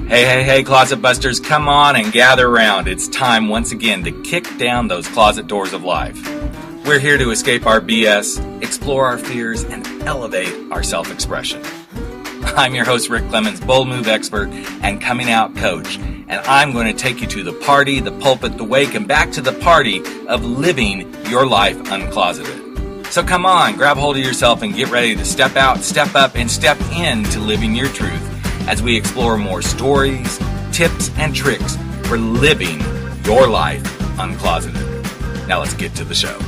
Hey, Closet Busters, come on and gather around. It's time once again to kick down those closet doors of life. We're here to escape our BS, explore our fears, and elevate our self-expression. I'm your host, Rick Clemens, bold move expert and coming out coach, and I'm going to take you to the party, the pulpit, the wake, and back to the party of living your life uncloseted. So come on, grab hold of yourself and get ready to step out, step up, and step into living your truth as we explore more stories, tips, and tricks for living your life uncloseted. Now let's get to the show.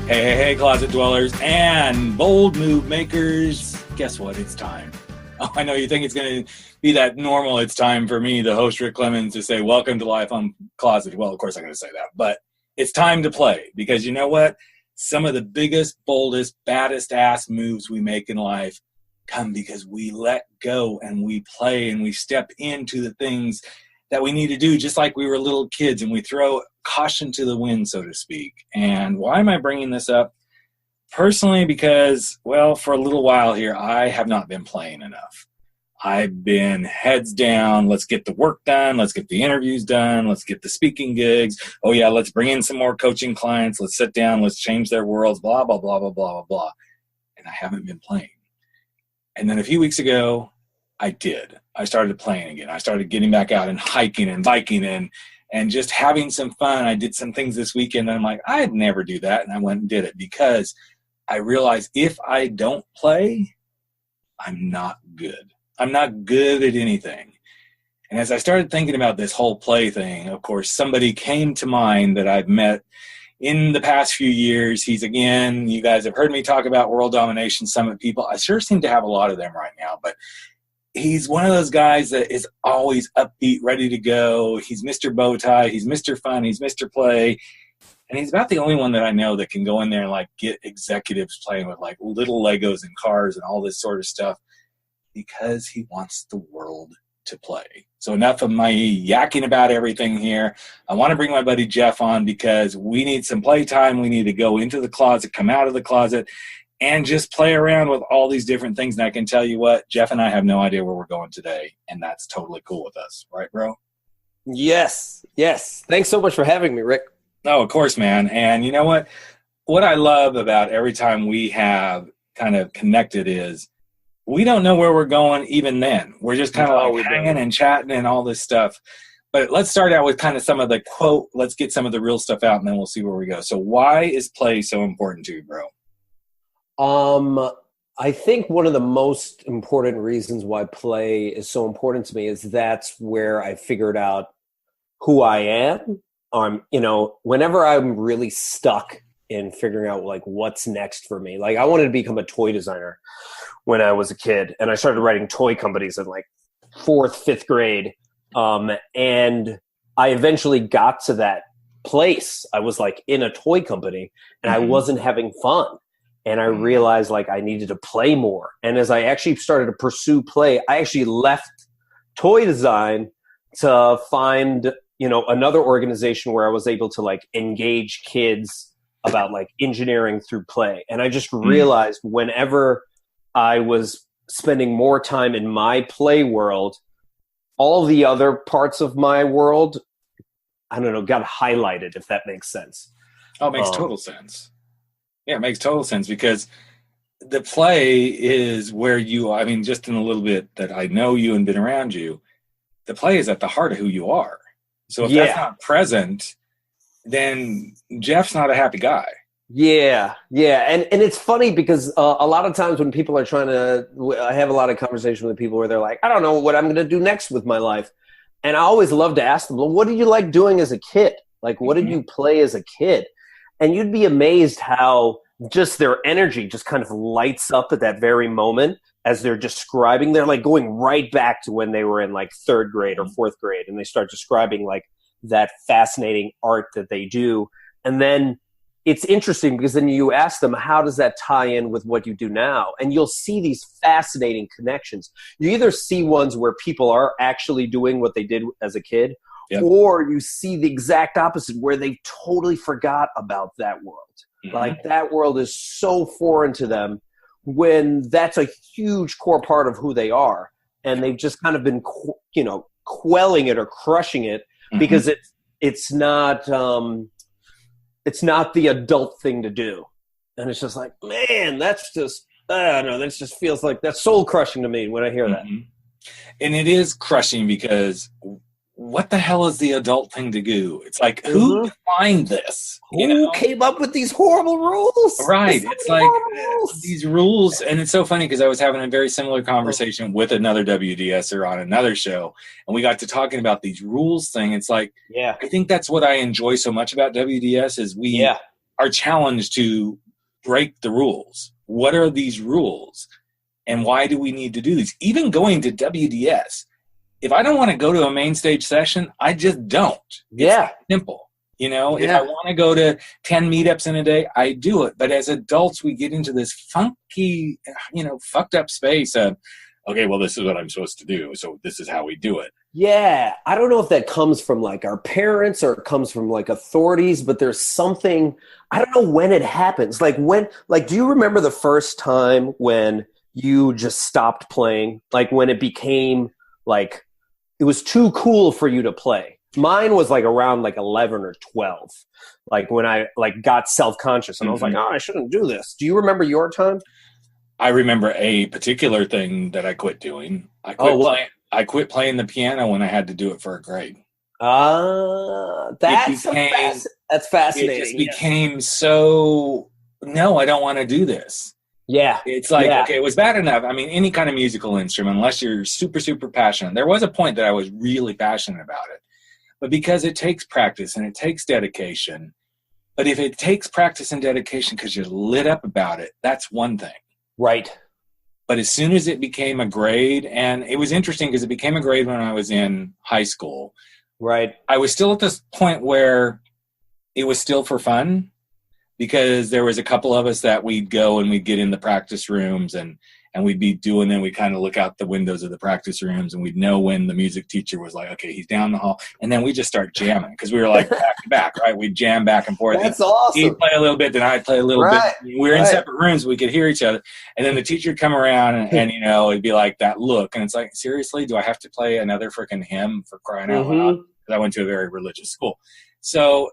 Hey, closet dwellers and bold move makers. Guess what? It's time. Oh, I know you think it's going to be that normal. It's time for me, the host Rick Clemens, to say, welcome to Life Uncloseted. Well, of course I'm going to say that, but it's time to play, because you know what? Some of the biggest, boldest, baddest ass moves we make in life come because we let go and we play and we step into the things that we need to do, just like we were little kids, and we throw caution to the wind, so to speak. And why am I bringing this up? Personally, because, well, for a little while here, I have not been playing enough. I've been heads down. Let's get the work done. Let's get the interviews done. Let's get the speaking gigs. Oh, yeah, let's bring in some more coaching clients. Let's sit down. Let's change their worlds, blah, blah, blah, blah, blah, blah, blah. And I haven't been playing. And then a few weeks ago, I did. I started playing again. I started getting back out and hiking and biking and just having some fun. I did some things this weekend, and I'm like, I'd never do that. And I went and did it because I realized if I don't play, I'm not good. I'm not good at anything. And as I started thinking about this whole play thing, of course, somebody came to mind that I've met in the past few years. He's, again, you guys have heard me talk about World Domination Summit people. I sure seem to have a lot of them right now, but he's one of those guys that is always upbeat, ready to go. He's Mr. Bowtie. He's Mr. Fun. He's Mr. Play. And he's about the only one that I know that can go in there and like get executives playing with like little Legos and cars and all this sort of stuff, because he wants the world to play. So enough of my yakking about everything here. I want to bring my buddy Jeff on because we need some playtime. We need to go into the closet, come out of the closet, and just play around with all these different things. And I can tell you what, Jeff and I have no idea where we're going today, and that's totally cool with us. Right, bro? Yes. Thanks so much for having me, Rick. Oh, of course, man. And you know what? What I love about every time we have kind of connected is we don't know where we're going even then. We're just kind of like hanging and chatting and all this stuff. But let's start out with kind of some of the quote. Let's get some of the real stuff out, and then we'll see where we go. So why is play so important to you, bro? I think one of the most important reasons why play is so important to me is that's where I figured out who I am. Whenever I'm really stuck in figuring out like what's next for me, like I wanted to become a toy designer when I was a kid, and I started writing toy companies in like 4th, 5th grade. And I eventually got to that place. I was like in a toy company and I wasn't having fun. And I realized like I needed to play more. And as I actually started to pursue play, I actually left toy design to find, another organization where I was able to like engage kids about like engineering through play. And I just realized whenever I was spending more time in my play world, all the other parts of my world, got highlighted, if that makes sense. Oh, it makes total sense. Yeah, it makes total sense, because the play is where just in a little bit that I know you and been around you, the play is at the heart of who you are. So if that's not present, then Jeff's not a happy guy. Yeah. And it's funny because a lot of times when people are I have a lot of conversation with people where they're like, I don't know what I'm going to do next with my life. And I always love to ask them, well, what did you like doing as a kid? Like, what did you play as a kid? And you'd be amazed how just their energy just kind of lights up at that very moment as they're describing. They're like going right back to when they were in like 3rd grade or 4th grade, and they start describing like that fascinating art that they do. And then it's interesting because then you ask them, how does that tie in with what you do now? And you'll see these fascinating connections. You either see ones where people are actually doing what they did as a kid, or you see the exact opposite where they totally forgot about that world. Like that world is so foreign to them when that's a huge core part of who they are. and they've just kind of been, quelling it or crushing it because it's not the adult thing to do. And it's just like, man, that's just, I don't know, that just feels like that's soul crushing to me when I hear that. And it is crushing because what the hell is the adult thing to do? It's like, who defined this? Who came up with these horrible rules? Right. It's like these rules. And it's so funny because I was having a very similar conversation with another WDSer on another show. And we got to talking about these rules thing. It's like, I think that's what I enjoy so much about WDS is we are challenged to break the rules. What are these rules? And why do we need to do these? Even going to WDS, if I don't want to go to a main stage session, I just don't. It's simple. If I want to go to 10 meetups in a day, I do it. But as adults, we get into this funky, fucked up space of, okay, well, this is what I'm supposed to do. So this is how we do it. Yeah. I don't know if that comes from like our parents or it comes from like authorities, but there's something, I don't know when it happens. Do you remember the first time when you just stopped playing? Like when it became like, it was too cool for you to play. Mine was like around like 11 or 12. Like when I got self-conscious and I was like, I shouldn't do this. Do you remember your time? I remember a particular thing that I quit doing. I quit playing the piano when I had to do it for a grade. That's fascinating. It just became so, no, I don't want to do this. Yeah. It's like, okay, it was bad enough. I mean, any kind of musical instrument, unless you're super, super passionate. There was a point that I was really passionate about it. But because it takes practice and it takes dedication, but if it takes practice and dedication because you're lit up about it, that's one thing. Right. But as soon as it became a grade, and it was interesting because it became a grade when I was in high school. Right. I was still at this point where it was still for fun. Because there was a couple of us that we'd go and we'd get in the practice rooms and we'd be doing them. We'd kind of look out the windows of the practice rooms and we'd know when the music teacher was like, okay, he's down the hall. And then we just start jamming because we were like back to back, right? We'd jam back and forth. That's awesome. He'd play a little bit, then I'd play a little bit. We were in separate rooms. We could hear each other. And then the teacher would come around and it'd be like that look. And it's like, seriously, do I have to play another freaking hymn for crying out loud? Because I went to a very religious school. So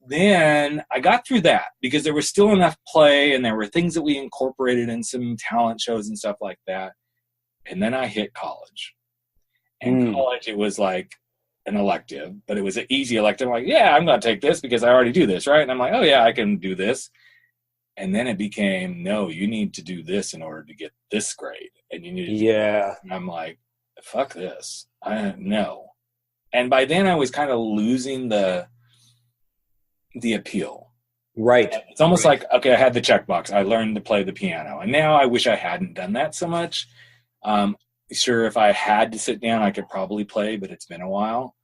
then I got through that because there was still enough play and there were things that we incorporated in some talent shows and stuff like that. And then I hit college. And college, it was like an elective, but it was an easy elective. I'm like, yeah, I'm going to take this because I already do this, right? And I'm like, oh, yeah, I can do this. And then it became, no, you need to do this in order to get this grade. And you need to do that. And I'm like, fuck this. No. And by then I was kind of losing the appeal. Right. It's almost like, okay, I had the checkbox. I learned to play the piano. And now I wish I hadn't done that so much. Sure, if I had to sit down, I could probably play, but it's been a while.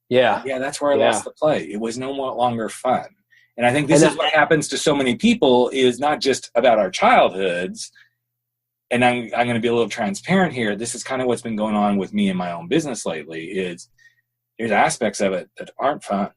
Yeah. Yeah, that's where I lost the play. It was no longer fun. And I think this is what happens to so many people is not just about our childhoods. And I'm going to be a little transparent here. This is kind of what's been going on with me in my own business lately is there's aspects of it that aren't fun.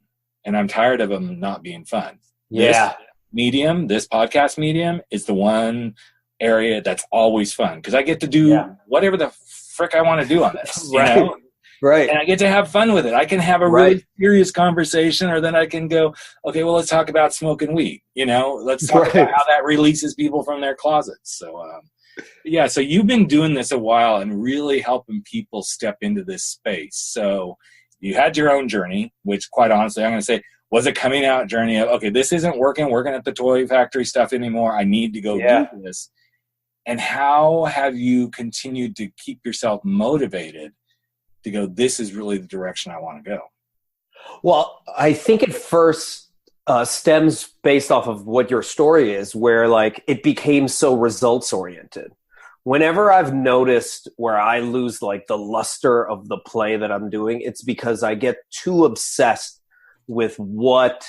And I'm tired of them not being fun. Yeah. This podcast medium is the one area that's always fun because I get to do whatever the frick I want to do on this. Right. You know? Right. And I get to have fun with it. I can have a really serious conversation or then I can go, okay, well, let's talk about smoking weed. Let's talk about how that releases people from their closets. So, so you've been doing this a while and really helping people step into this space. So you had your own journey, which quite honestly, I'm going to say was a coming out journey of, okay, this isn't working at the toy factory stuff anymore. I need to go do this. And how have you continued to keep yourself motivated to go, this is really the direction I want to go? Well, I think it first stems based off of what your story is, where like it became so results oriented. Whenever I've noticed where I lose like the luster of the play that I'm doing, it's because I get too obsessed with what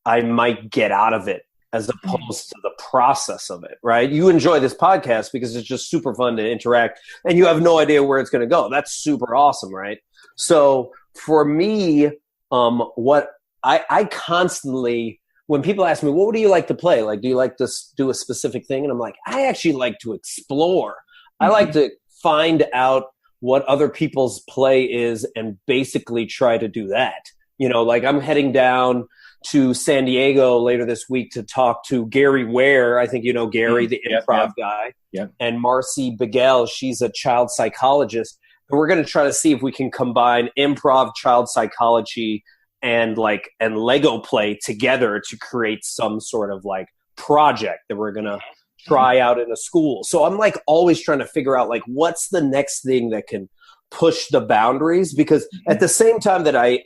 I might get out of it as opposed to the process of it, right? You enjoy this podcast because it's just super fun to interact and you have no idea where it's going to go. That's super awesome, right? So for me, what I constantly, when people ask me, what do you like to play? Like, do you like to do a specific thing? And I'm like, I actually like to explore. I like to find out what other people's play is and basically try to do that. You know, like I'm heading down to San Diego later this week to talk to Gary Ware. I think you know Gary, the improv guy, and Marcy Bigel. She's a child psychologist. And we're going to try to see if we can combine improv, child psychology, and Lego play together to create some sort of like project that we're going to try out in a school. So I'm like always trying to figure out like what's the next thing that can push the boundaries, because at the same time that I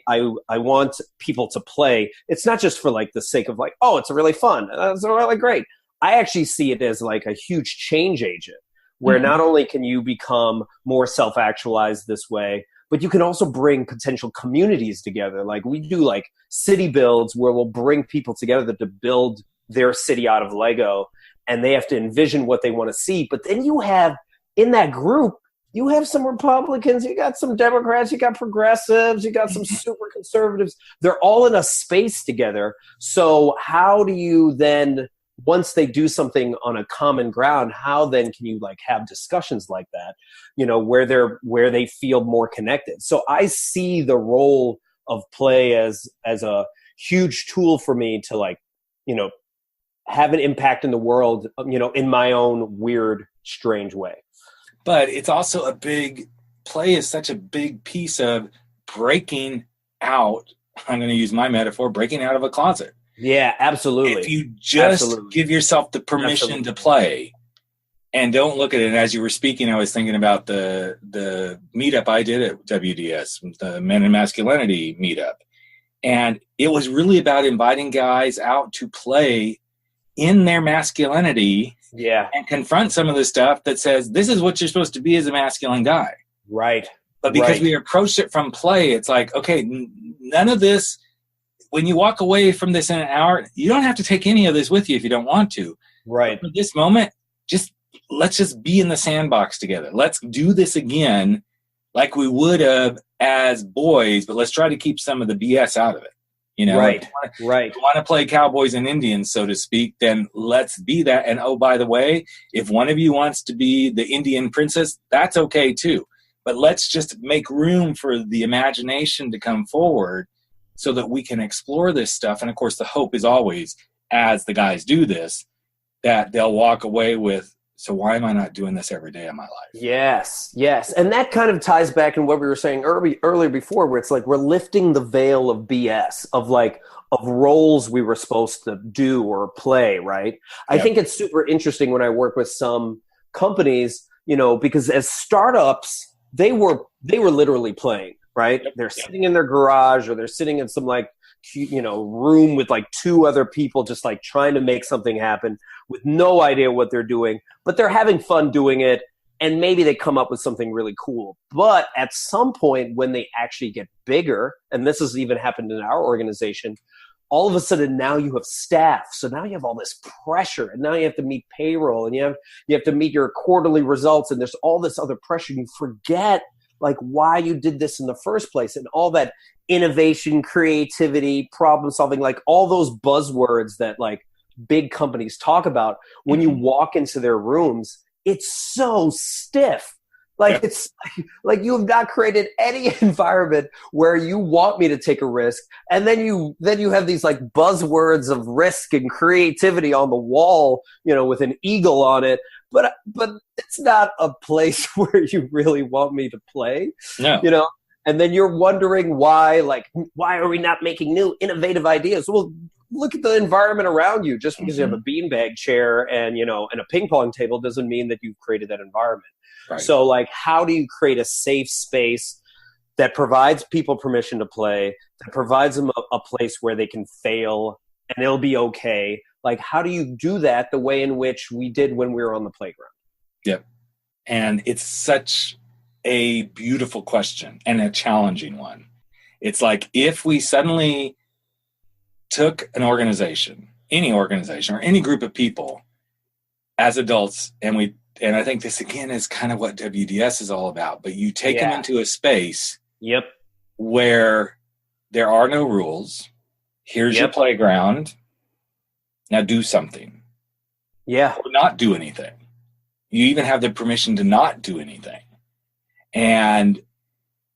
want people to play, it's not just for like the sake of like, oh, it's really fun, it's really great. I actually see it as like a huge change agent where not only can you become more self-actualized this way, but you can also bring potential communities together. Like we do like city builds where we'll bring people together to build their city out of Lego, and they have to envision what they want to see. But then you have in that group, you have some Republicans, you got some Democrats, you got progressives, you got some super conservatives. They're all in a space together. So how do you then, once they do something on a common ground, how then can you like have discussions like that, you know, where they feel more connected? So I see the role of play as a huge tool for me to like, you know, have an impact in the world, you know, in my own weird, strange way. But it's also play is such a big piece of breaking out. I'm going to use my metaphor, breaking out of a closet. Yeah, absolutely. If you just give yourself the permission to play and don't look at it. And as you were speaking, I was thinking about the meetup I did at WDS, the Men and Masculinity meetup. And it was really about inviting guys out to play in their masculinity. Yeah. And confront some of the stuff that says, this is what you're supposed to be as a masculine guy. Right. But because we approached it from play, it's like, okay, none of this, when you walk away from this in an hour, you don't have to take any of this with you if you don't want to. Right. But for this moment, let's just be in the sandbox together. Let's do this again like we would have as boys, but let's try to keep some of the BS out of it. You know, right. If you want to play cowboys and Indians, so to speak, then let's be that. And oh, by the way, if one of you wants to be the Indian princess, that's okay too. But let's just make room for the imagination to come forward so that we can explore this stuff. And of course, the hope is always, as the guys do this, that they'll walk away with, so why am I not doing this every day of my life? Yes. And that kind of ties back in what we were saying earlier before, where it's like we're lifting the veil of BS, of roles we were supposed to do or play, right? I think it's super interesting when I work with some companies, you know, because as startups, they were literally playing, right? They're sitting in their garage or they're sitting in some like, you know, room with like two other people just like trying to make something happen with no idea what they're doing, but they're having fun doing it, and maybe they come up with something really cool. But at some point when they actually get bigger, and this has even happened in our organization, all of a sudden now you have staff, so now you have all this pressure, and now you have to meet payroll, and you have to meet your quarterly results, and there's all this other pressure. You forget like why you did this in the first place, and all that innovation, creativity, problem solving, like all those buzzwords that like big companies talk about. When you walk into their rooms, it's so stiff. Like it's like you have not created any environment where you want me to take a risk, and then you have these like buzzwords of risk and creativity on the wall, you know, with an eagle on it. But it's not a place where you really want me to play. No. You know. And then you're wondering why are we not making new innovative ideas? Well, look at the environment around you. Just because you have a beanbag chair and, you know, and a ping pong table doesn't mean that you've created that environment. Right. So like, how do you create a safe space that provides people permission to play, that provides them a place where they can fail and it'll be okay? Like, how do you do that the way in which we did when we were on the playground? Yep. And it's such a beautiful question and a challenging one. It's like if we suddenly took an organization, any organization or any group of people as adults, and I think this again is kind of what WDS is all about, but you take them into a space where there are no rules. Here's your playground. Now do something. Yeah. Or not do anything. You even have the permission to not do anything. And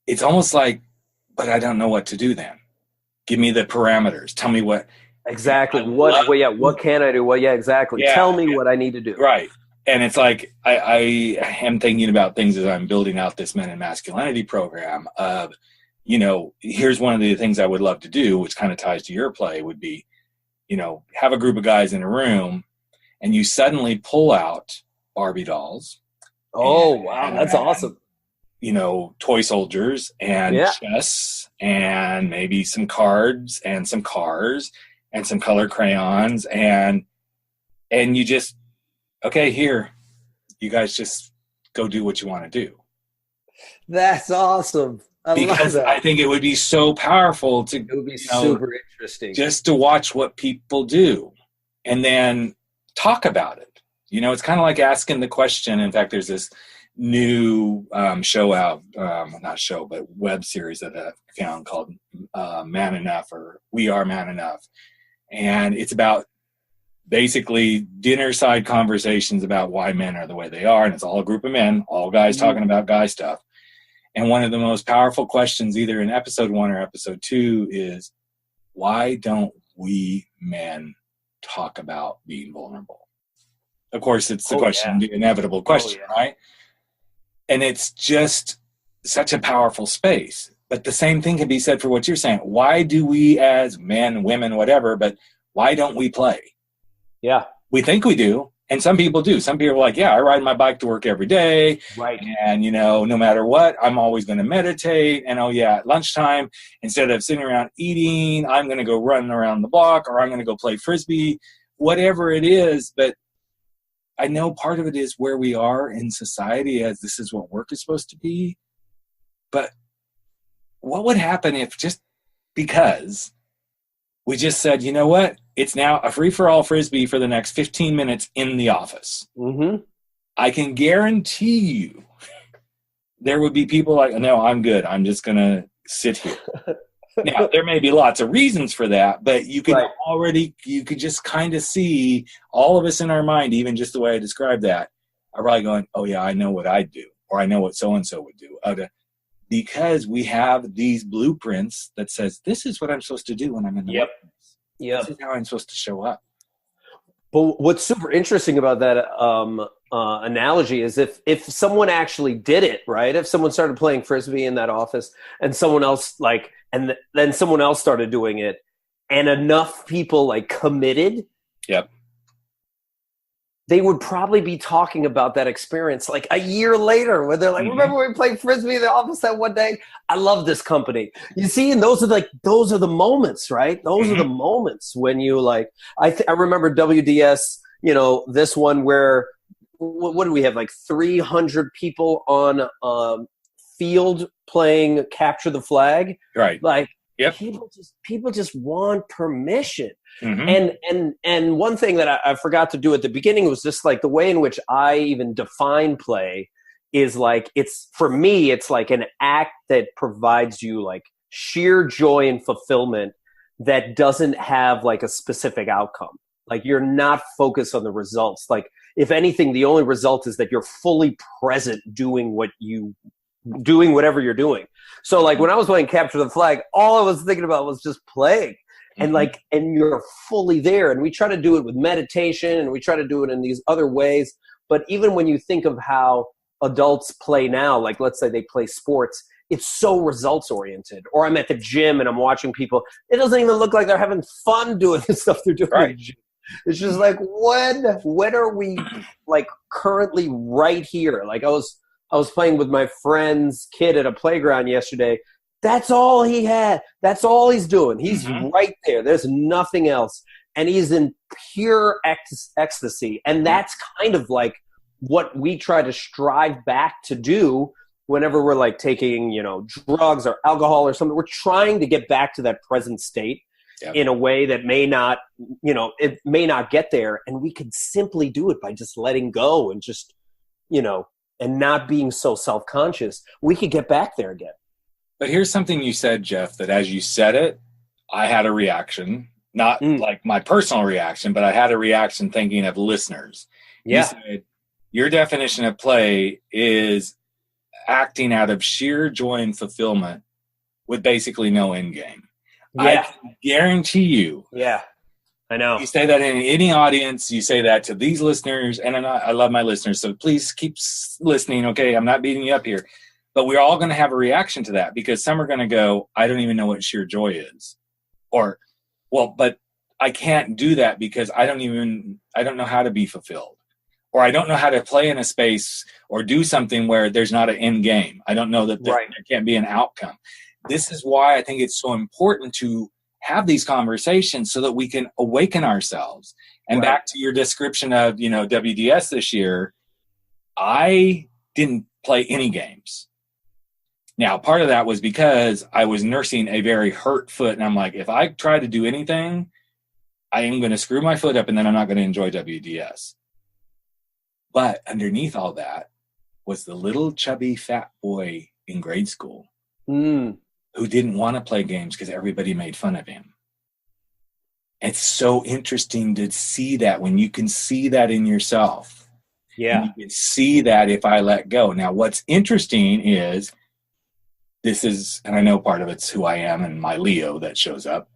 it's almost like, but I don't know what to do then. Give me the parameters. Tell me what. Exactly. What can I do? Well, yeah, exactly. Yeah, Tell me what I need to do. Right. And it's like I am thinking about things as I'm building out this men and masculinity program of, here's one of the things I would love to do, which kind of ties to your play, would be, have a group of guys in a room and you suddenly pull out Barbie dolls. Oh, wow. That's awesome. Toy soldiers and chess and maybe some cards and some cars and some color crayons and you just, okay, here, you guys just go do what you want to do. That's awesome. Because I think it would be so powerful to, it would be super interesting just to watch what people do and then talk about it. It's kind of like asking the question. In fact, there's this new show out, not show, but web series that I found called Man Enough, or We Are Man Enough. And it's about basically dinner side conversations about why men are the way they are. And it's all a group of men, all guys talking about guy stuff. And one of the most powerful questions, either in episode 1 or episode 2, is why don't we men talk about being vulnerable? Of course, it's the question, the inevitable question, right? And it's just such a powerful space. But the same thing can be said for what you're saying. Why do we as men, women, whatever, but why don't we play? Yeah. We think we do. And some people do. Some people are like, yeah, I ride my bike to work every day. Right. And, no matter what, I'm always going to meditate. And, at lunchtime, instead of sitting around eating, I'm going to go run around the block, or I'm going to go play Frisbee, whatever it is. But I know part of it is where we are in society, as this is what work is supposed to be. But what would happen if, just because we just said, you know what? It's now a free-for-all Frisbee for the next 15 minutes in the office. Mm-hmm. I can guarantee you there would be people like, no, I'm good. I'm just going to sit here. Now, there may be lots of reasons for that, but you could you could just kind of see all of us in our mind, even just the way I described that, are probably going, oh, yeah, I know what I'd do, or I know what so-and-so would do. Because we have these blueprints that says, this is what I'm supposed to do when I'm in the workplace. This is how I'm supposed to show up. But what's super interesting about that analogy is if someone actually did it, right? If someone started playing Frisbee in that office and someone else then someone else started doing it and enough people committed. Yep. They would probably be talking about that experience a year later where they're like, remember when we played Frisbee in the office that one day? I love this company. You see, and those are the moments, right? Those are the moments when you I remember WDS, this one where, what do we have? 300 people on field playing capture the flag. Right. Yep. People just want permission. And one thing that I forgot to do at the beginning was just the way in which I even define play is it's, for me, it's an act that provides you sheer joy and fulfillment that doesn't have a specific outcome. You're not focused on the results. If anything, the only result is that you're fully present doing whatever you're doing. So when I was playing capture the flag, all I was thinking about was just playing. And and you're fully there. And we try to do it with meditation and we try to do it in these other ways. But even when you think of how adults play now, let's say they play sports, it's so results oriented. Or I'm at the gym and I'm watching people. It doesn't even look like they're having fun doing the stuff they're doing. Right. It's just when are we currently right here? I was playing with my friend's kid at a playground yesterday. That's all he had. That's all he's doing. He's right there. There's nothing else. And he's in pure ecstasy. And that's kind of what we try to strive back to do whenever we're taking, drugs or alcohol or something. We're trying to get back to that present state in a way that may not, it may not get there. And we can simply do it by just letting go and just, and not being so self-conscious. We could get back there again. But here's something you said, Jeff, that as you said it, I had a reaction, not my personal reaction, but I had a reaction thinking of listeners. Yeah. You said, your definition of play is acting out of sheer joy and fulfillment with basically no end game. Yeah. I can guarantee you. Yeah, I know. You say that in any audience, you say that to these listeners, and I love my listeners, so please keep listening, okay? I'm not beating you up here. But we're all going to have a reaction to that because some are going to go, I don't even know what sheer joy is. Or, well, but I can't do that because I don't know how to be fulfilled. Or I don't know how to play in a space or do something where there's not an end game. I don't know that there can't be an outcome. This is why I think it's so important to have these conversations so that we can awaken ourselves. And back to your description of, WDS this year, I didn't play any games. Now, part of that was because I was nursing a very hurt foot. And I'm like, if I try to do anything, I am going to screw my foot up and then I'm not going to enjoy WDS. But underneath all that was the little chubby fat boy in grade school who didn't want to play games because everybody made fun of him. It's so interesting to see that when you can see that in yourself. Yeah. And you can see that if I let go. Now, what's interesting is and I know part of it's who I am and my Leo that shows up.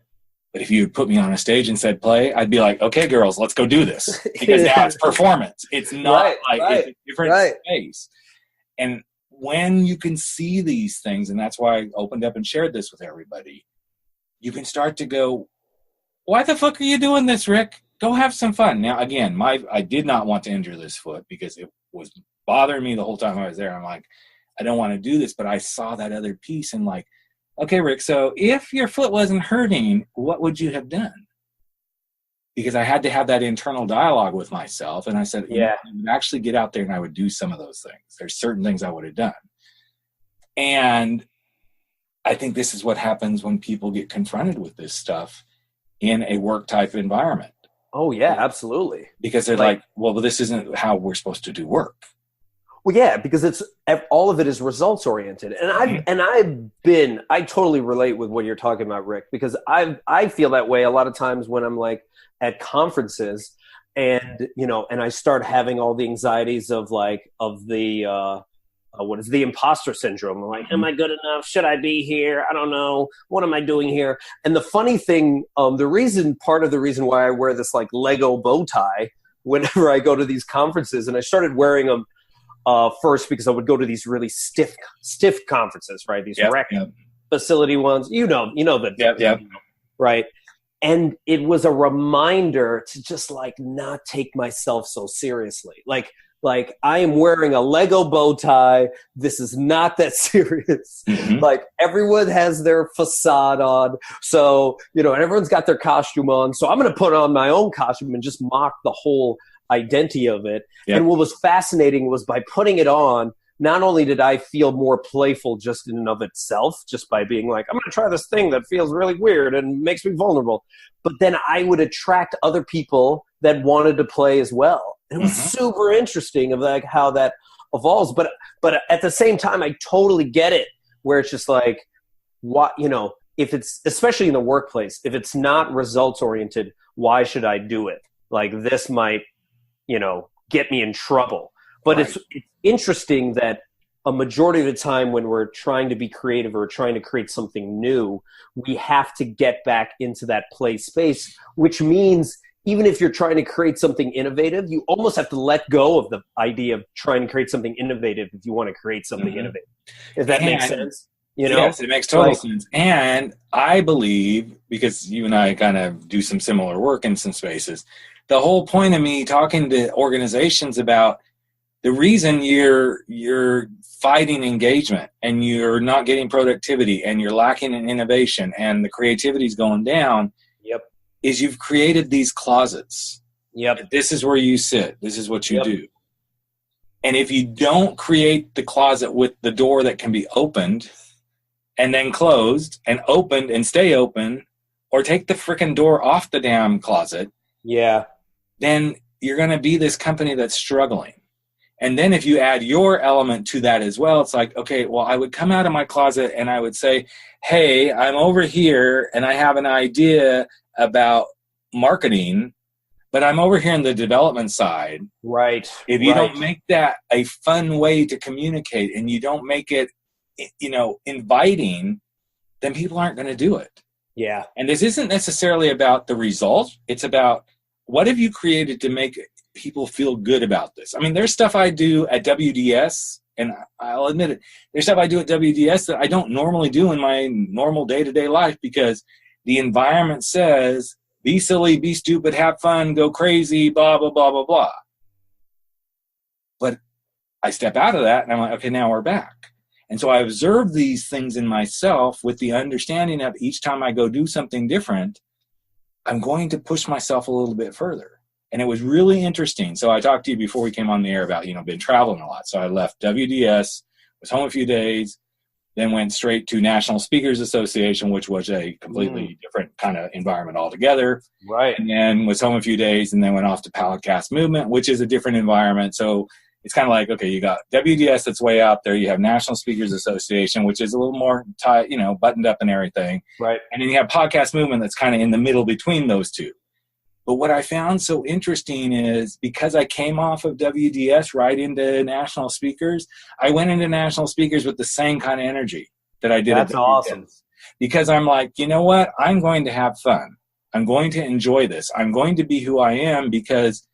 But if you put me on a stage and said play, I'd be like, okay, girls, let's go do this. Because now it's performance. It's not it's a different space. And when you can see these things, and that's why I opened up and shared this with everybody, you can start to go, why the fuck are you doing this, Rick? Go have some fun. Now, again, I did not want to injure this foot because it was bothering me the whole time I was there. I'm like, I don't want to do this, but I saw that other piece and like, okay, Rick, so if your foot wasn't hurting, what would you have done? Because I had to have that internal dialogue with myself. And I said, I would actually get out there and I would do some of those things. There's certain things I would have done. And I think this is what happens when people get confronted with this stuff in a work type environment. Oh, yeah, absolutely. Because they're like, well, this isn't how we're supposed to do work. Well, yeah, because all of it is results oriented, and I totally relate with what you're talking about, Rick, because I feel that way a lot of times when I'm like at conferences, and and I start having all the anxieties of the what is the imposter syndrome? I'm like, am I good enough? Should I be here? I don't know. What am I doing here? And the funny thing, part of the reason why I wear this like Lego bow tie whenever I go to these conferences, and I started wearing them. First, because I would go to these really stiff conferences, right? These rec facility ones, right? And it was a reminder to just like not take myself so seriously. Like I am wearing a Lego bow tie. This is not that serious. Mm-hmm. Like everyone has their facade on. So, and everyone's got their costume on. So I'm going to put on my own costume and just mock the whole identity of it. Yep. And what was fascinating was by putting it on, not only did I feel more playful just in and of itself, just by being like, I'm going to try this thing that feels really weird and makes me vulnerable, but then I would attract other people that wanted to play as well. And it was super interesting of like how that evolves. But at the same time, I totally get it where it's just like, what, if it's, especially in the workplace, if it's not results oriented, why should I do it? Like this might, get me in trouble. But it's interesting that a majority of the time when we're trying to be creative or trying to create something new, we have to get back into that play space, which means even if you're trying to create something innovative, you almost have to let go of the idea of trying to create something innovative if you want to create something innovative. If that makes sense. Yes, it makes total sense. And I believe, because you and I kind of do some similar work in some spaces, the whole point of me talking to organizations about the reason you're fighting engagement and you're not getting productivity and you're lacking in innovation and the creativity is going down is you've created these closets. Yep. This is where you sit. This is what you do. And if you don't create the closet with the door that can be opened and then closed and opened and stay open, or take the freaking door off the damn closet, then you're going to be this company that's struggling. And then if you add your element to that as well, it's like, okay, well, I would come out of my closet and I would say, hey, I'm over here and I have an idea about marketing, But I'm over here in the development side. Right. If you don't make that a fun way to communicate and you don't make it, inviting, then people aren't going to do it. Yeah. And this isn't necessarily about the result. It's about what have you created to make people feel good about this? I mean, there's stuff I do at WDS, and I'll admit it. There's stuff I do at WDS that I don't normally do in my normal day-to-day life because the environment says, be silly, be stupid, have fun, go crazy, blah, blah, blah, blah, blah. But I step out of that, and I'm like, okay, now we're back. And so I observe these things in myself with the understanding of each time I go do something different, I'm going to push myself a little bit further. And it was really interesting. So I talked to you before we came on the air about, been traveling a lot. So I left WDS, was home a few days, then went straight to National Speakers Association, which was a completely different kind of environment altogether. Right. And then was home a few days and then went off to Podcast Movement, which is a different environment. So it's kind of like, okay, you got WDS that's way out there. You have National Speakers Association, which is a little more tight, buttoned up and everything. Right. And then you have Podcast Movement that's kind of in the middle between those two. But what I found so interesting is because I came off of WDS right into National Speakers, I went into National Speakers with the same kind of energy that I did That's at WDS. awesome. Because I'm like, you know what? I'm going to have fun. I'm going to enjoy this. I'm going to be who I am because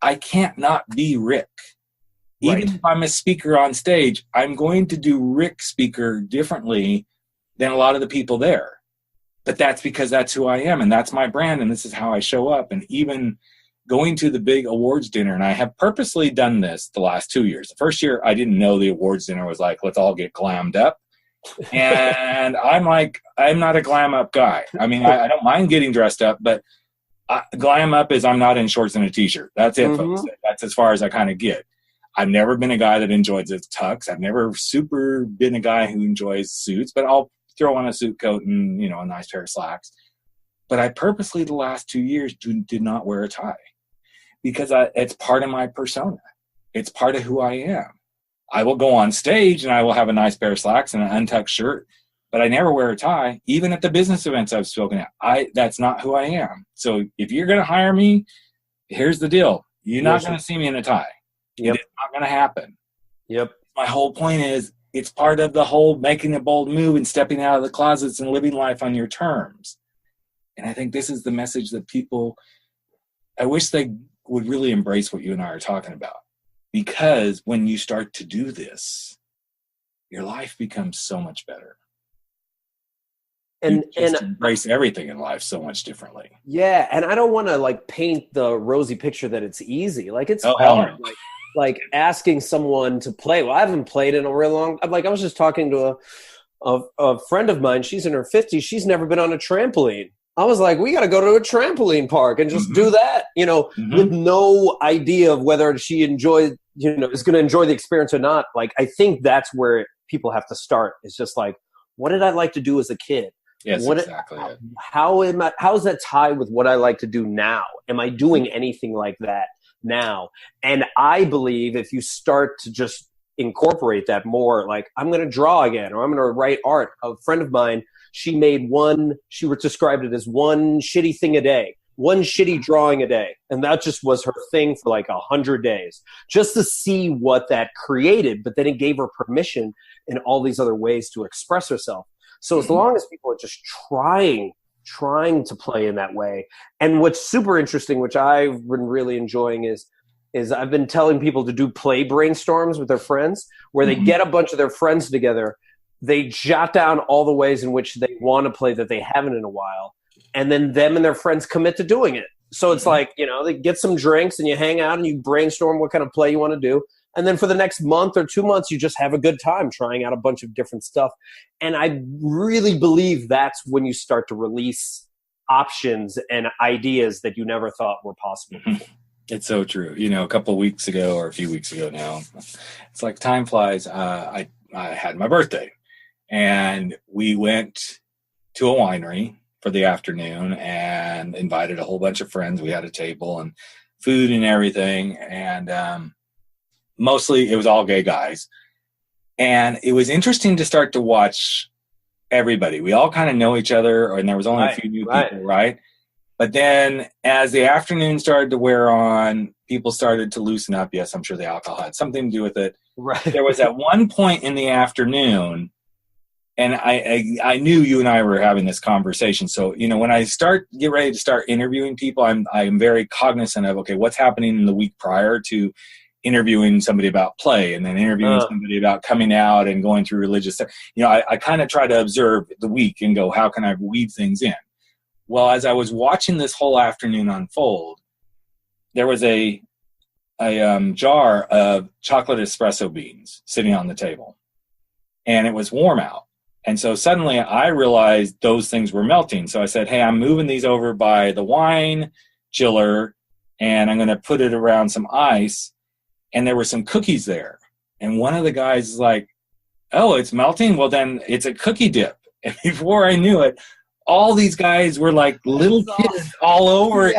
I can't not be Rick. Right. Even if I'm a speaker on stage, I'm going to do Rick speaker differently than a lot of the people there. But that's because that's who I am and that's my brand and this is how I show up. And even going to the big awards dinner, and I have purposely done this the last 2 years. The first year, I didn't know the awards dinner was like, let's all get glammed up. And I'm like, I'm not a glam up guy. I mean, I don't mind getting dressed up, but glam up is I'm not in shorts and a t-shirt. That's it, folks. That's as far as I kind of get. I've never been a guy that enjoys his tux. I've never super been a guy who enjoys suits, but I'll throw on a suit coat and, a nice pair of slacks. But I purposely the last 2 years did not wear a tie because it's part of my persona. It's part of who I am. I will go on stage and I will have a nice pair of slacks and an untucked shirt, but I never wear a tie. Even at the business events I've spoken at, that's not who I am. So if you're going to hire me, here's the deal. You're not going to see me in a tie. Yep. It's not going to happen. Yep. My whole point is it's part of the whole making a bold move and stepping out of the closets and living life on your terms. And I think this is the message that I wish they would really embrace what you and I are talking about. Because when you start to do this, your life becomes so much better. And embrace everything in life so much differently. Yeah, and I don't want to paint the rosy picture that it's easy. It's hard. Like asking someone to play. Well, I haven't played in a real long. I was just talking to a friend of mine. She's in her 50s. She's never been on a trampoline. I was like, we got to go to a trampoline park and just do that. With no idea of whether she is going to enjoy the experience or not. I think that's where people have to start. It's just what did I like to do as a kid? Yes, exactly. How is that tied with what I like to do now? Am I doing anything like that now? And I believe if you start to just incorporate that more, I'm going to draw again, or I'm going to write art. A friend of mine, she described it as one shitty thing a day, one shitty drawing a day. And that just was her thing for 100 days, just to see what that created. But then it gave her permission in all these other ways to express herself. So as long as people are just trying to play in that way. And what's super interesting, which I've been really enjoying is I've been telling people to do play brainstorms with their friends where they get a bunch of their friends together. They jot down all the ways in which they want to play that they haven't in a while. And then them and their friends commit to doing it. So it's they get some drinks and you hang out and you brainstorm what kind of play you want to do. And then for the next month or 2 months, you just have a good time trying out a bunch of different stuff. And I really believe that's when you start to release options and ideas that you never thought were possible before. It's so true. A couple of weeks ago or a few weeks ago now, it's like time flies. I had my birthday and we went to a winery for the afternoon and invited a whole bunch of friends. We had a table and food and everything. And, mostly it was all gay guys. And it was interesting to start to watch everybody. We all kind of know each other, and there was only a few new people, right? But then as the afternoon started to wear on, people started to loosen up. Yes, I'm sure the alcohol had something to do with it. Right. There was at one point in the afternoon, and I knew you and I were having this conversation. So, when I get ready to start interviewing people, I'm very cognizant of, okay, what's happening in the week prior to interviewing somebody about play, and then interviewing somebody about coming out and going through religious stuff. I kind of try to observe the week and go, how can I weave things in? Well, as I was watching this whole afternoon unfold, there was a jar of chocolate espresso beans sitting on the table, and it was warm out. And so suddenly I realized those things were melting. So I said, hey, I'm moving these over by the wine chiller, and I'm going to put it around some ice. And there were some cookies there. And one of the guys is like, oh, it's melting? Well, then it's a cookie dip. And before I knew it, all these guys were like little kids all over it.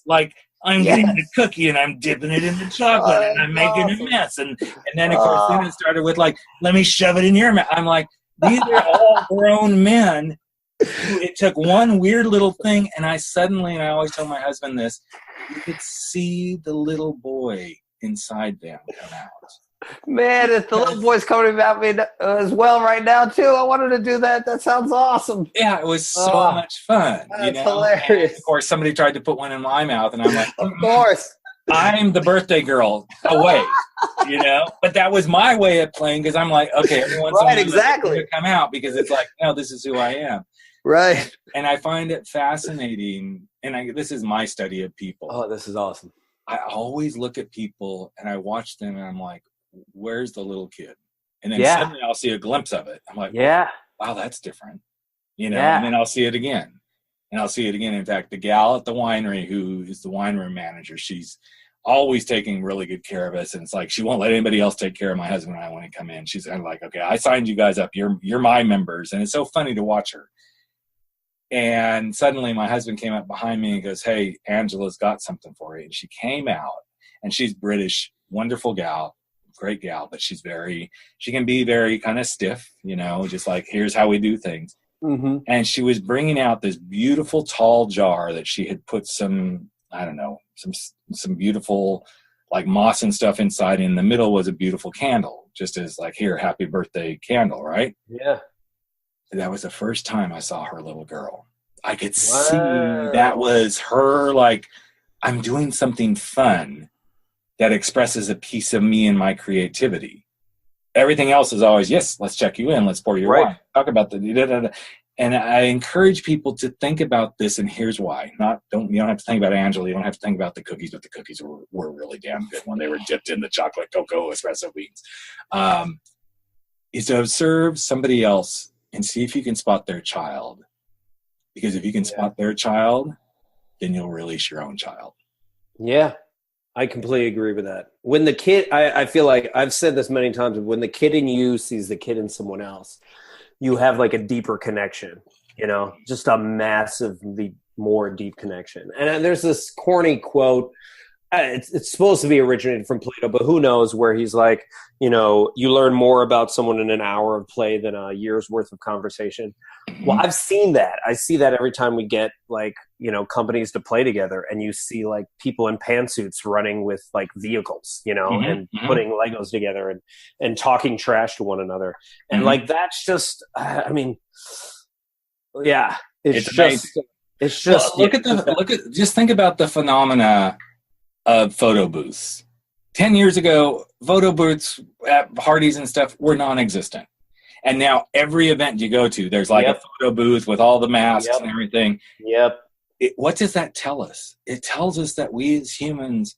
Like, I'm getting the cookie and I'm dipping it in the chocolate and I'm making a mess. And then, of course, then it started with like, let me shove it in your mouth. I'm like, these are all grown men. It took one weird little thing, and I always tell my husband this, you could see the little boy inside them come out. Man, if the little boy's coming about me as well right now too, I wanted to do that. That sounds awesome. Yeah, it was so much fun. That's hilarious. And of course, somebody tried to put one in my mouth, and I'm like, of course. I'm the birthday girl away, But that was my way of playing, because I'm like, okay, everyone's exactly to come out, because it's like, no, this is who I am. Right. And I find it fascinating, and this is my study of people. Oh, this is awesome. I always look at people and I watch them and I'm like, where's the little kid? And then suddenly I'll see a glimpse of it. I'm like, wow, that's different. And then I'll see it again. And I'll see it again. In fact, the gal at the winery who is the wine room manager, she's always taking really good care of us. And it's like, she won't let anybody else take care of my husband and I when he come in. She's kind of like, okay, I signed you guys up. You're my members. And it's so funny to watch her. And suddenly my husband came up behind me and goes, hey, Angela's got something for you. And she came out, and she's British, wonderful gal, great gal, but she can be very kind of stiff, just like, here's how we do things. Mm-hmm. And she was bringing out this beautiful tall jar that she had put some beautiful like moss and stuff inside. In the middle was a beautiful candle, just as like, here, happy birthday candle, right? Yeah. That was the first time I saw her little girl. I could see that was her, like, I'm doing something fun that expresses a piece of me and my creativity. Everything else is always, yes, let's check you in. Let's pour your wine. Talk about the da-da-da. And I encourage people to think about this, and here's why. You don't have to think about Angela. You don't have to think about the cookies, but the cookies were really damn good when they were dipped in the chocolate cocoa espresso beans. Is to observe somebody else and see if you can spot their child. Because if you can spot their child, then you'll release your own child. Yeah, I completely agree with that. When the kid, I feel like I've said this many times, when the kid in you sees the kid in someone else, you have like a deeper connection, just a massively more deep connection. And there's this corny quote. It's supposed to be originated from Plato, but who knows, where he's like, you learn more about someone in an hour of play than a year's worth of conversation. Well, I've seen that. I see that every time we get like, companies to play together, and you see like people in pantsuits running with like vehicles, and putting Legos together and talking trash to one another. And like, that's just, it's just, just think about the phenomena of photo booths. 10 years ago, photo booths at parties and stuff were non-existent. And now every event you go to, there's like a photo booth with all the masks and everything. Yep. What does that tell us? It tells us that we as humans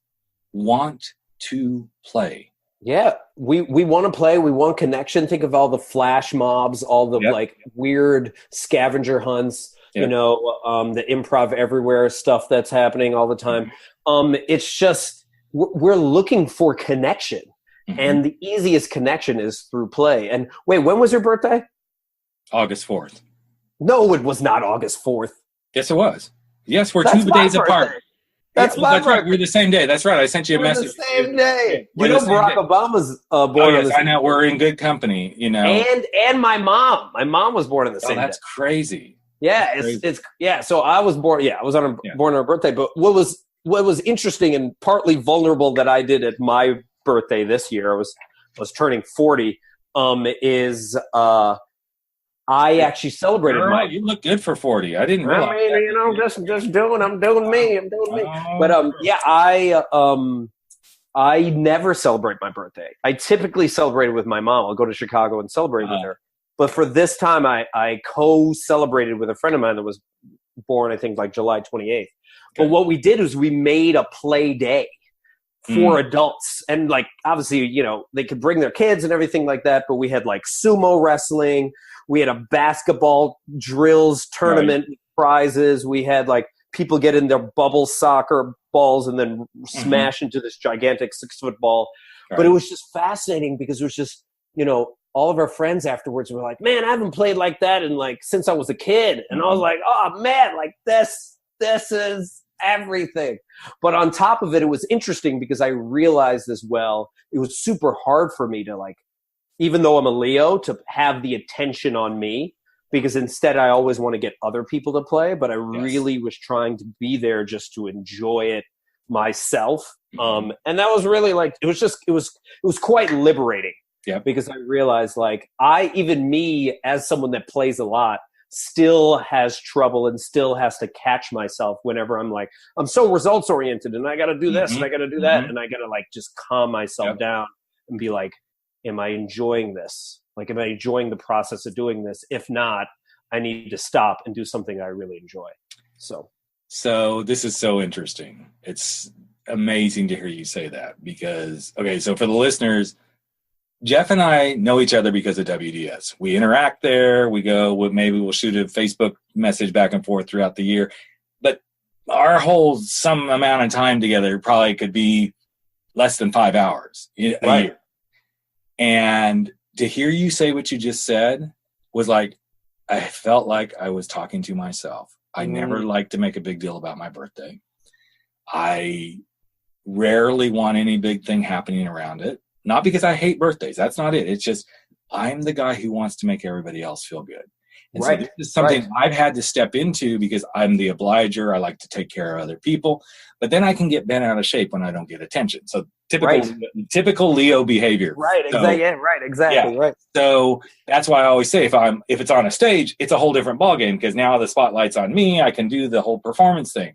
want to play. Yeah, we want to play. We want connection. Think of all the flash mobs, all the like weird scavenger hunts, the improv everywhere stuff that's happening all the time. It's just, we're looking for connection. And the easiest connection is through play. And wait, when was your birthday? August 4th. No, it was not August 4th. Yes, it was. Yes, we're 2 days apart. That's my birthday. Right. We're the same day. That's right. I sent you a message. The same day. Barack Obama's born on the same day. I know. We're in good company, And my mom. My mom was born on the same day. That's crazy. it's yeah. So I was born. Yeah, I was born on a birthday. But what was interesting and partly vulnerable that I did at my birthday this year, I was turning 40. Is I actually celebrated You look good for 40. I didn't realize. I mean, just doing. I'm doing me. But I never celebrate my birthday. I typically celebrate it with my mom. I'll go to Chicago and celebrate with her. But for this time, I co-celebrated with a friend of mine that was born, I think, like July 28th. Okay. But what we did is we made a play day for adults. And, like, obviously, they could bring their kids and everything like that. But we had, like, sumo wrestling. We had a basketball drills tournament prizes. We had, like, people get in their bubble soccer balls and then smash into this gigantic 6-foot ball. Right. But it was just fascinating because it was just, all of our friends afterwards were like, man, I haven't played like that since I was a kid. And I was like, oh man, like this is everything. But on top of it, it was interesting because I realized as well, it was super hard for me to, like, even though I'm a Leo, to have the attention on me, because instead I always want to get other people to play, but I really was trying to be there just to enjoy it myself. And that was really, like, it was quite liberating. Yeah. Because I realized, like, me as someone that plays a lot still has trouble and still has to catch myself whenever I'm like, I'm so results oriented and I got to do this and I got to do that. And I got to, like, just calm myself down and be like, am I enjoying this? Like, am I enjoying the process of doing this? If not, I need to stop and do something I really enjoy. So this is so interesting. It's amazing to hear you say that because, okay, so for the listeners, Jeff and I know each other because of WDS. We interact there. We go, maybe we'll shoot a Facebook message back and forth throughout the year. But our whole some amount of time together probably could be less than 5 hours a year. And to hear you say what you just said was like, I felt like I was talking to myself. I never like to make a big deal about my birthday. I rarely want any big thing happening around it. Not because I hate birthdays. That's not it. It's just I'm the guy who wants to make everybody else feel good. And so this is something I've had to step into because I'm the obliger. I like to take care of other people. But then I can get bent out of shape when I don't get attention. So typical Leo behavior. Right. Exactly. Right. So that's why I always say if it's on a stage, it's a whole different ballgame because now the spotlight's on me. I can do the whole performance thing.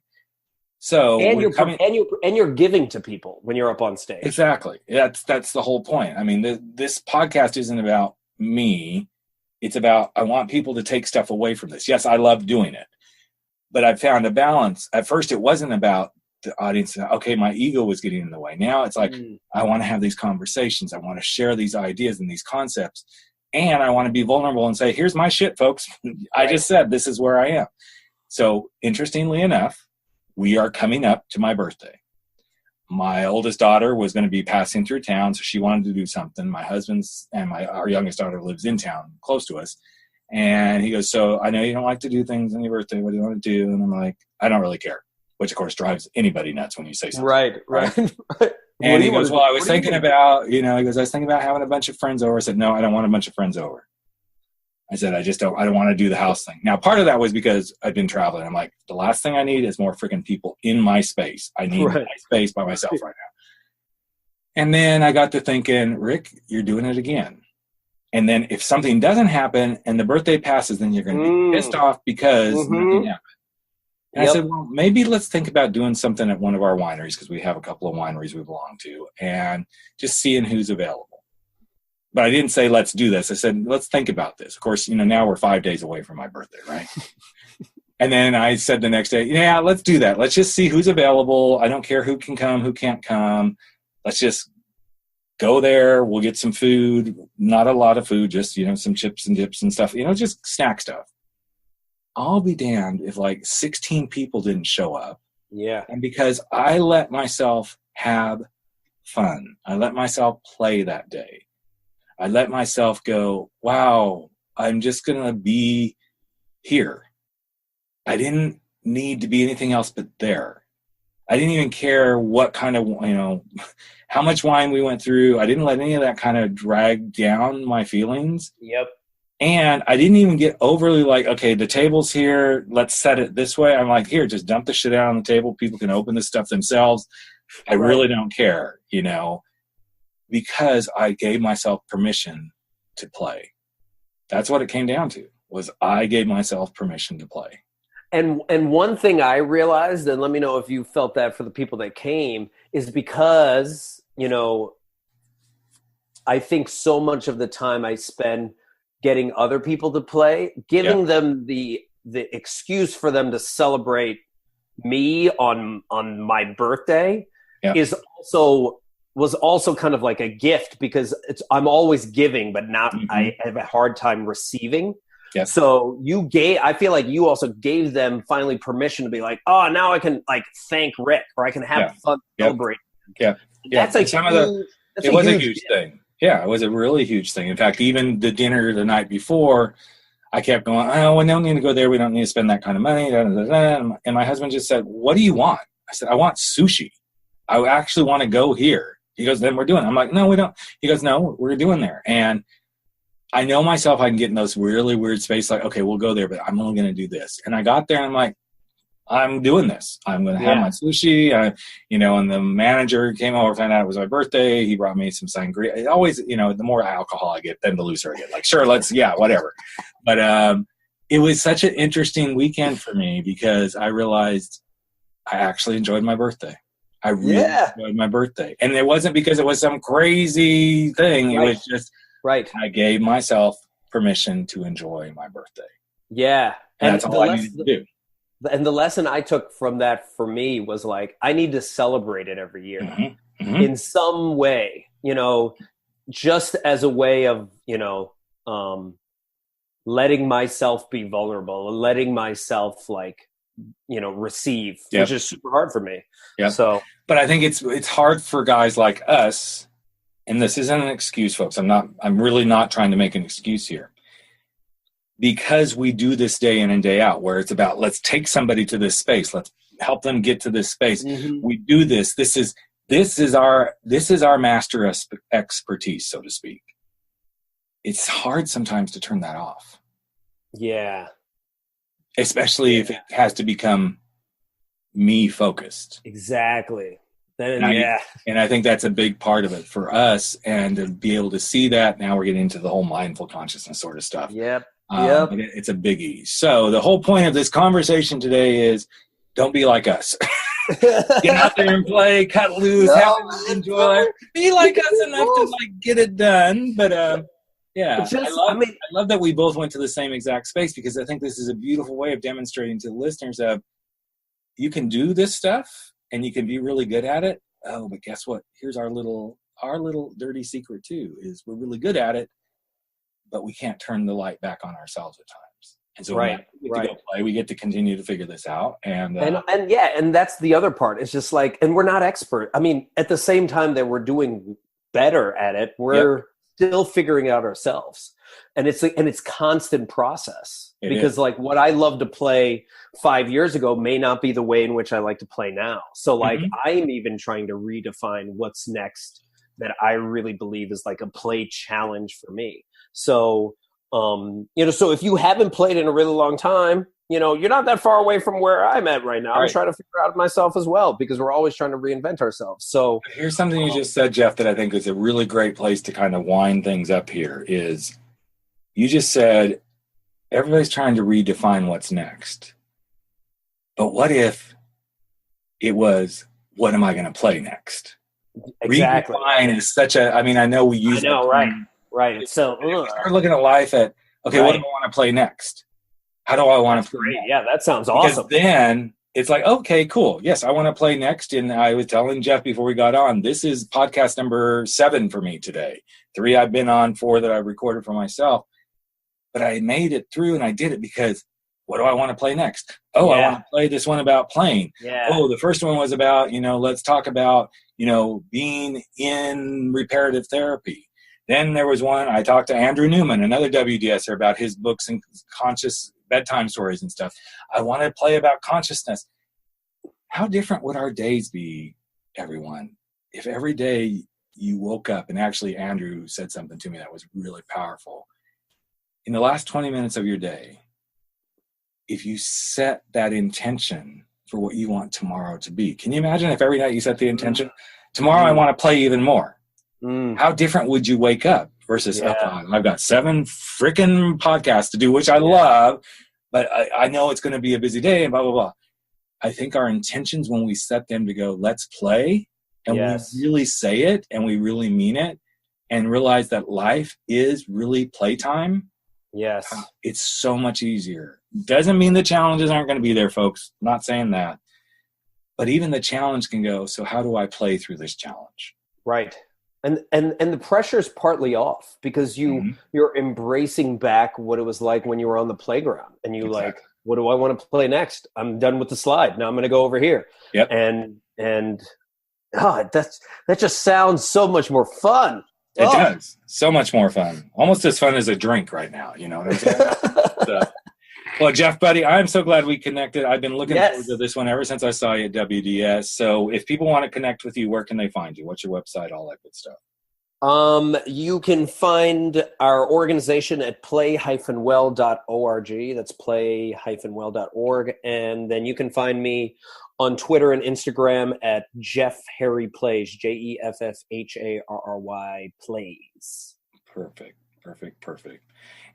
So you're giving to people when you're up on stage. Exactly. That's the whole point. I mean, this podcast isn't about me. It's about I want people to take stuff away from this. Yes, I love doing it, but I found a balance. At first, it wasn't about the audience. Okay, my ego was getting in the way. Now it's like I want to have these conversations. I want to share these ideas and these concepts, and I want to be vulnerable and say, "Here's my shit, folks. I just said this is where I am." So, interestingly enough, we are coming up to my birthday. My oldest daughter was going to be passing through town, so she wanted to do something. My husband's and our youngest daughter lives in town, close to us. And he goes, so I know you don't like to do things on your birthday. What do you want to do? And I'm like, I don't really care, which, of course, drives anybody nuts when you say something. Right. And he goes, well, I was thinking about, I was thinking about having a bunch of friends over. I said, no, I don't want a bunch of friends over. I said, I don't want to do the house thing. Now, part of that was because I've been traveling. I'm like, the last thing I need is more freaking people in my space. I need my space by myself right now. And then I got to thinking, Rick, you're doing it again. And then if something doesn't happen and the birthday passes, then you're going to be pissed off because nothing happened. And I said, well, maybe let's think about doing something at one of our wineries because we have a couple of wineries we belong to and just seeing who's available. But I didn't say, let's do this. I said, let's think about this. Of course, now we're 5 days away from my birthday, right? And then I said the next day, yeah, let's do that. Let's just see who's available. I don't care who can come, who can't come. Let's just go there. We'll get some food. Not a lot of food, just, some chips and dips and stuff, just snack stuff. I'll be damned if like 16 people didn't show up. Yeah. And because I let myself have fun. I let myself play that day. I let myself go, wow, I'm just going to be here. I didn't need to be anything else but there. I didn't even care what kind of, how much wine we went through. I didn't let any of that kind of drag down my feelings. Yep. And I didn't even get overly like, okay, the table's here, let's set it this way. I'm like, here, just dump the shit out on the table. People can open this stuff themselves. I really don't care, you know, because I gave myself permission to play. That's what it came down to, was I gave myself permission to play. And one thing I realized, and let me know if you felt that for the people that came, is because, you know, I think so much of the time I spend getting other people to play, giving them the excuse for them to celebrate me on my birthday was also kind of like a gift, because I'm always giving, but not I have a hard time receiving. Yep. So I feel like you also gave them finally permission to be like, oh, now I can like thank Rick, or I can have fun celebrating. Yeah. That's a huge thing. Yeah, it was a really huge thing. In fact, even the dinner the night before, I kept going, oh, we don't need to go there. We don't need to spend that kind of money. And my husband just said, what do you want? I said, I want sushi. I actually want to go here. He goes, then we're doing it. I'm like, no, we don't. He goes, no, we're doing there. And I know myself, I can get in those really weird spaces like, okay, we'll go there, but I'm only going to do this. And I got there and I'm like, I'm doing this. I'm going to have my sushi, and the manager came over, found out it was my birthday. He brought me some sangria. It always, the more alcohol I get, then the looser I get. Like, sure, whatever. But it was such an interesting weekend for me, because I realized I actually enjoyed my birthday. I really enjoyed my birthday. And it wasn't because it was some crazy thing. It was just, I gave myself permission to enjoy my birthday. Yeah. And that's all I needed to do. And the lesson I took from that for me was like, I need to celebrate it every year in some way, just as a way of, letting myself be vulnerable, letting myself receive, which is super hard for me. Yeah. So, but I think it's hard for guys like us, and this isn't an excuse, folks. I'm really not trying to make an excuse here. Because we do this day in and day out, where it's about, let's take somebody to this space. Let's help them get to this space. We do this. This is our master expertise, so to speak. It's hard sometimes to turn that off. Yeah. Especially if it has to become me focused. Exactly. And I think that's a big part of it for us, and to be able to see that. Now we're getting into the whole mindful consciousness sort of stuff. Yep. But it's a biggie. So the whole point of this conversation today is, don't be like us. Get out there and play, cut loose, enjoy it. Be like us enough to get it done. But I love that we both went to the same exact space, because I think this is a beautiful way of demonstrating to the listeners of, you can do this stuff and you can be really good at it. Oh, but guess what? Here's our little dirty secret too, is we're really good at it, but we can't turn the light back on ourselves at times. And so we get to go play. We get to continue to figure this out. And that's the other part. It's just like, and we're not expert. I mean, at the same time that we're doing better at it, we're still figuring it out ourselves. And it's constant process. Because what I loved to play 5 years ago may not be the way in which I like to play now. So I'm even trying to redefine what's next that I really believe is like a play challenge for me. So, so if you haven't played in a really long time, you're not that far away from where I'm at right now. I'm trying to figure out myself as well, because we're always trying to reinvent ourselves. So here's something you just said, Jeff, that I think is a really great place to kind of wind things up here. Is you just said, everybody's trying to redefine what's next. But what if it was, what am I going to play next? Exactly. Redefine is such a, I know we use Right. So start looking at life at, okay, what do I want to play next? How do I want to play next? Yeah, that sounds awesome. Because then it's like, okay, cool. Yes, I want to play next. And I was telling Jeff before we got on, this is podcast number 7 for me today. 3 I've been on, 4 that I've recorded for myself. But I made it through, and I did it because, what do I want to play next? Oh, I want to play this one about playing. Yeah. Oh, the first one was about, let's talk about, being in reparative therapy. Then there was one, I talked to Andrew Newman, another WDSer, about his books and conscious bedtime stories and stuff. I want to play about consciousness. How different would our days be, everyone, if every day you woke up, and actually Andrew said something to me that was really powerful. in the last 20 minutes of your day, if you set that intention for what you want tomorrow to be, can you imagine if every night you set the intention, tomorrow I want to play even more? How different would you wake up versus, I've got 7 freaking podcasts to do, which I love, but I know it's going to be a busy day and blah, blah, blah. I think our intentions when we set them to go, let's play, and we really say it and we really mean it and realize that life is really playtime. Yes. It's so much easier. Doesn't mean the challenges aren't going to be there, folks. Not saying that. But even the challenge can go, so how do I play through this challenge? Right. And the pressure is partly off because you're embracing back what it was like when you were on the playground and you like, what do I want to play next? I'm done with the slide. Now I'm going to go over here. Yep. And that just sounds so much more fun. It does. So much more fun. Almost as fun as a drink right now. You know what I'm saying? Well, Jeff, buddy, I'm so glad we connected. I've been looking forward to this one ever since I saw you at WDS. So if people want to connect with you, where can they find you? What's your website? All that good stuff. You can find our organization at play-well.org. That's play-well.org. And then you can find me on Twitter and Instagram at Jeff Harry Plays, JEFFHARRY Plays. Perfect.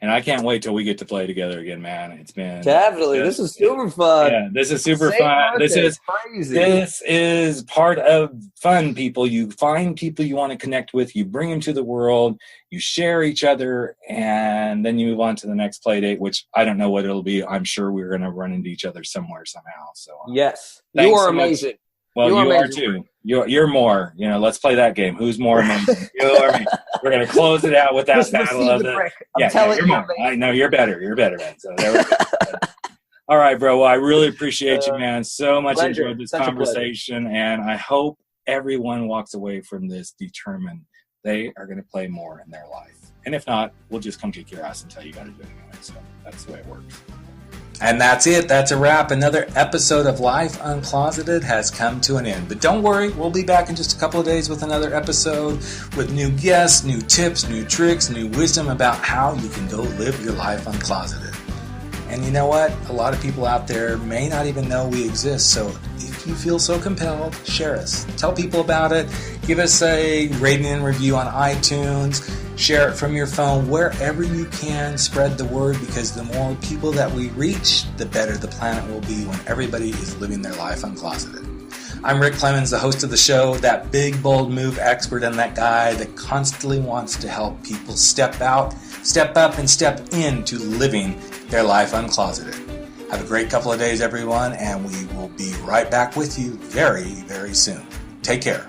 And I can't wait till we get to play together again, man. It's been definitely. This is super fun. Yeah, this is super fun. This is crazy. This is part of fun, people. You find people you want to connect with. You bring them to the world. You share each other, and then you move on to the next play date, which I don't know what it'll be. I'm sure we're going to run into each other somewhere somehow. So yes, you are amazing. Well, you are too. You're more. You know, let's play that game. Who's more amazing? You or me? We're gonna close it out with that just battle of the. You're more. I know you're better. You're better, man. So there we go. All right, bro. Well, I really appreciate you, man. So much enjoyed this conversation, and I hope everyone walks away from this determined they are going to play more in their life. And if not, we'll just come kick your ass and tell you got to do it anyway. So that's the way it works. And that's it. That's a wrap. Another episode of Life Uncloseted has come to an end. But don't worry, we'll be back in just a couple of days with another episode with new guests, new tips, new tricks, new wisdom about how you can go live your life uncloseted. And you know what? A lot of people out there may not even know we exist. So if you feel so compelled, share us. Tell people about it. Give us a rating and review on iTunes. Share it from your phone, wherever you can. Spread the word, because the more people that we reach, the better the planet will be when everybody is living their life uncloseted. I'm Rick Clemens, the host of the show, that big, bold move expert, and that guy that constantly wants to help people step out, step up, and step into living their life uncloseted. Have a great couple of days, everyone, and we will be right back with you very, very soon. Take care.